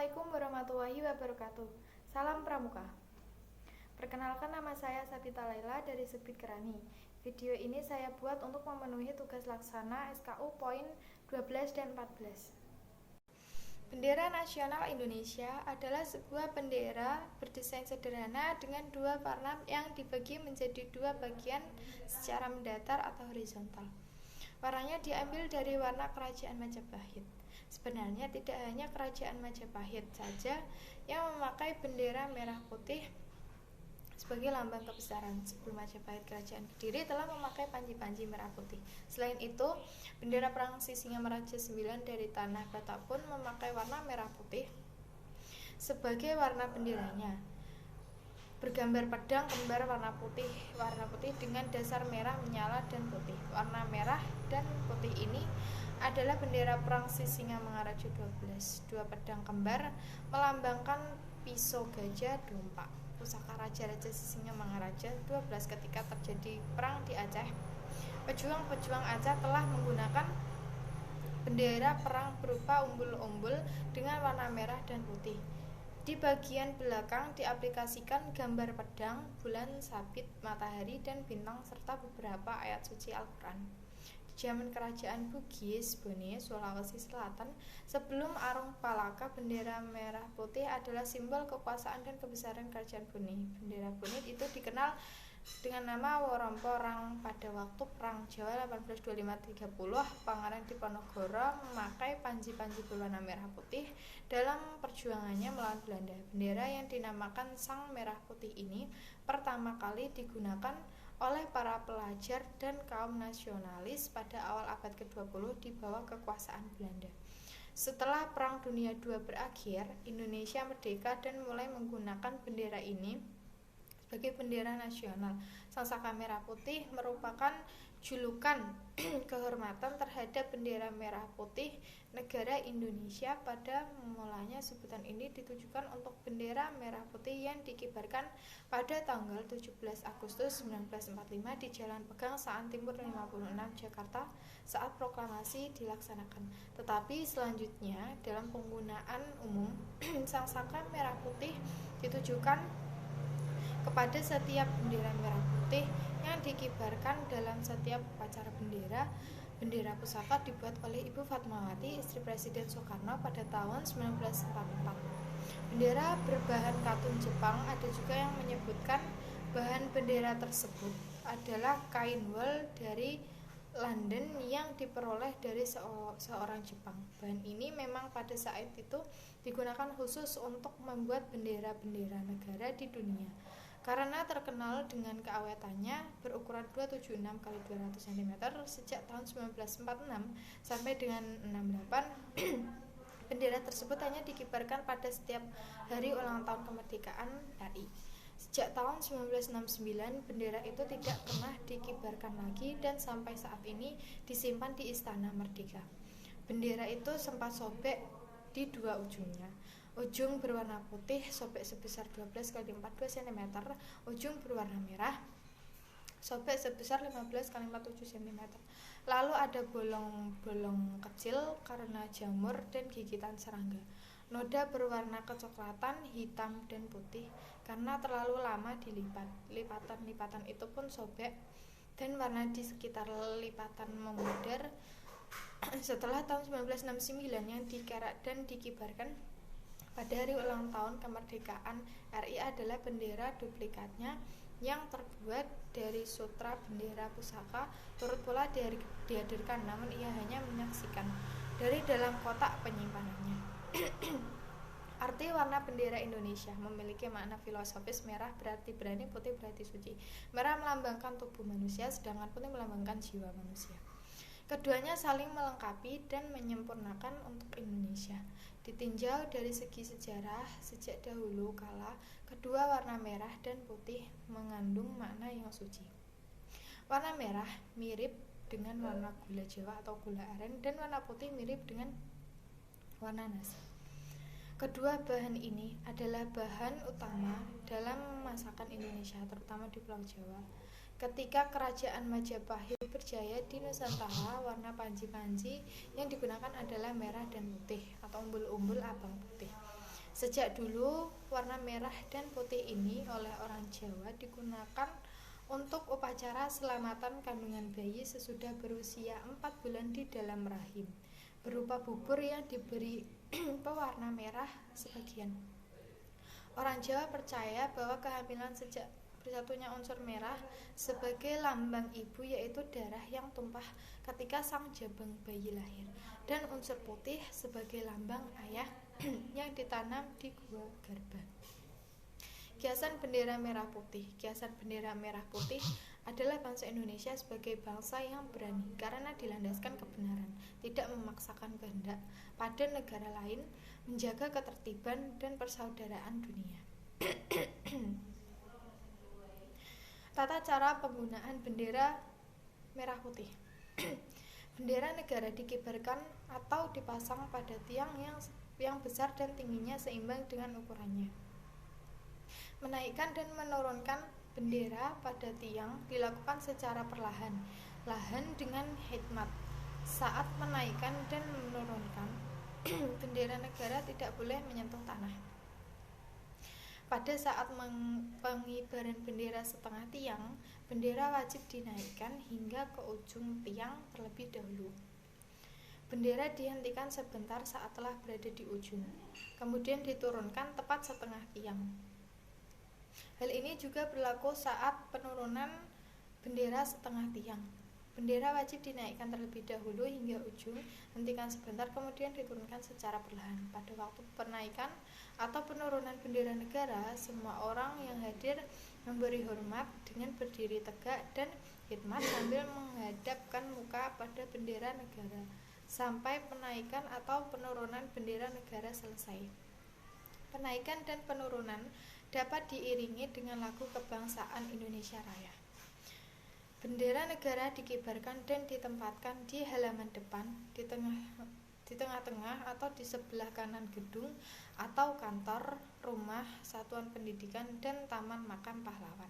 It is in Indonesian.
Assalamualaikum warahmatullahi wabarakatuh. Salam Pramuka. Perkenalkan, nama saya Sabita Laila dari Subit Kerani. Video ini saya buat untuk memenuhi tugas laksana SKU poin 12 dan 14. Bendera Nasional Indonesia adalah sebuah bendera berdesain sederhana dengan dua warna yang dibagi menjadi dua bagian secara mendatar atau horizontal. Warnanya diambil dari warna Kerajaan Majapahit. Sebenarnya tidak hanya Kerajaan Majapahit saja yang memakai bendera merah putih sebagai lambang kebesaran. Sebelum Majapahit, Kerajaan Kediri telah memakai panji-panji merah putih. Selain itu, bendera Perang Singamaraja IX dari Tanah Batak pun memakai warna merah putih sebagai warna benderanya. Bergambar pedang kembar warna putih dengan dasar merah menyala dan putih. Warna merah dan putih ini adalah bendera Perang Singamaraja XII. Dua pedang kembar melambangkan pisau gajah dompa. Pusaka Raja-Raja Singamangaraja XII ketika terjadi perang di Aceh. Pejuang-pejuang Aceh telah menggunakan bendera perang berupa umbul-umbul dengan warna merah dan putih. Di bagian belakang diaplikasikan gambar pedang, bulan, sabit, matahari, dan bintang serta beberapa ayat suci Al-Quran. Di zaman Kerajaan Bugis, Bone, Sulawesi Selatan, sebelum Arung Palaka, bendera merah putih adalah simbol kekuasaan dan kebesaran Kerajaan Bone. Bendera Bone itu dikenal dengan nama Woromporang. Pada waktu Perang Jawa 1825-30, Pangeran Diponegoro memakai panji-panji berwarna merah putih dalam perjuangannya melawan Belanda. Bendera yang dinamakan Sang Merah Putih ini pertama kali digunakan oleh para pelajar dan kaum nasionalis pada awal abad ke-20 di bawah kekuasaan Belanda. Setelah Perang Dunia II berakhir, Indonesia merdeka dan mulai menggunakan bendera ini sebagai bendera nasional. Sangsaka merah putih merupakan julukan kehormatan terhadap bendera merah putih negara Indonesia. Pada mulanya sebutan ini ditujukan untuk bendera merah putih yang dikibarkan pada tanggal 17 Agustus 1945 di Jalan Pegang Saan Timur 56 Jakarta saat proklamasi dilaksanakan. Tetapi selanjutnya dalam penggunaan umum sangsaka merah putih ditujukan kepada setiap bendera merah putih yang dikibarkan dalam setiap upacara bendera. Bendera pusaka dibuat oleh Ibu Fatmawati, istri Presiden Soekarno pada tahun 1944. Bendera berbahan katun Jepang. Ada juga yang menyebutkan bahan bendera tersebut adalah kain wol dari London yang diperoleh dari seorang Jepang. Bahan ini memang pada saat itu digunakan khusus untuk membuat bendera-bendera negara di dunia. Karena terkenal dengan keawetannya, berukuran 276 x 200 cm sejak tahun 1946 sampai dengan 68, bendera tersebut hanya dikibarkan pada setiap hari ulang tahun kemerdekaan RI. Sejak tahun 1969, bendera itu tidak pernah dikibarkan lagi dan sampai saat ini disimpan di Istana Merdeka. Bendera itu sempat sobek di dua ujungnya. Ujung berwarna putih sobek sebesar 12 x 42 cm, ujung berwarna merah sobek sebesar 15 x 47 cm. Lalu ada bolong-bolong kecil karena jamur dan gigitan serangga. Noda berwarna kecoklatan, hitam, dan putih karena terlalu lama dilipat. Lipatan-lipatan itu pun sobek dan warna di sekitar lipatan memudar. Setelah tahun 1969 yang dikerak dan dikibarkan pada hari ulang tahun kemerdekaan RI adalah bendera duplikatnya yang terbuat dari sutra bendera pusaka. Turut pula dihadirkan, namun ia hanya menyaksikan dari dalam kotak penyimpanannya. Arti warna bendera Indonesia memiliki makna filosofis. Merah berarti berani, putih berarti suci. Merah melambangkan tubuh manusia, sedangkan putih melambangkan jiwa manusia. Keduanya saling melengkapi dan menyempurnakan untuk Indonesia. Ditinjau dari segi sejarah, sejak dahulu kala, kedua warna merah dan putih mengandung makna yang suci. Warna merah mirip dengan warna gula Jawa atau gula aren, dan warna putih mirip dengan warna nasi. Kedua bahan ini adalah bahan utama dalam masakan Indonesia, terutama di Pulau Jawa. Ketika Kerajaan Majapahit berjaya di Nusantara, warna panji-panji yang digunakan adalah merah dan putih atau umbul-umbul abang putih. Sejak dulu, warna merah dan putih ini oleh orang Jawa digunakan untuk upacara selamatan kandungan bayi sesudah berusia 4 bulan di dalam rahim, berupa bubur yang diberi pewarna merah sebagian. Orang Jawa percaya bahwa kehamilan sejak bersatunya unsur merah sebagai lambang ibu, yaitu darah yang tumpah ketika sang jabang bayi lahir, dan unsur putih sebagai lambang ayah yang ditanam di gua garba. Kiasan bendera merah putih. Kiasan bendera merah putih adalah bangsa Indonesia sebagai bangsa yang berani karena dilandaskan kebenaran, tidak memaksakan kehendak pada negara lain, menjaga ketertiban dan persaudaraan dunia. Tata cara penggunaan bendera merah putih. Bendera negara dikibarkan atau dipasang pada tiang yang besar dan tingginya seimbang dengan ukurannya. Menaikkan dan menurunkan bendera pada tiang dilakukan secara perlahan, dengan hikmat. Saat menaikkan dan menurunkan, bendera negara tidak boleh menyentuh tanah. Pada saat pengibaran bendera setengah tiang, bendera wajib dinaikkan hingga ke ujung tiang terlebih dahulu. Bendera dihentikan sebentar saat telah berada di ujung, kemudian diturunkan tepat setengah tiang. Hal ini juga berlaku saat penurunan bendera setengah tiang. Bendera wajib dinaikkan terlebih dahulu hingga ujung, hentikan sebentar, kemudian diturunkan secara perlahan. Pada waktu penaikan atau penurunan bendera negara, semua orang yang hadir memberi hormat dengan berdiri tegak dan khidmat sambil menghadapkan muka pada bendera negara sampai penaikan atau penurunan bendera negara selesai. Penaikan dan penurunan dapat diiringi dengan lagu kebangsaan Indonesia Raya. Bendera negara dikibarkan dan ditempatkan di halaman depan, di tengah-tengah atau di sebelah kanan gedung atau kantor, rumah, satuan pendidikan, dan taman makam pahlawan.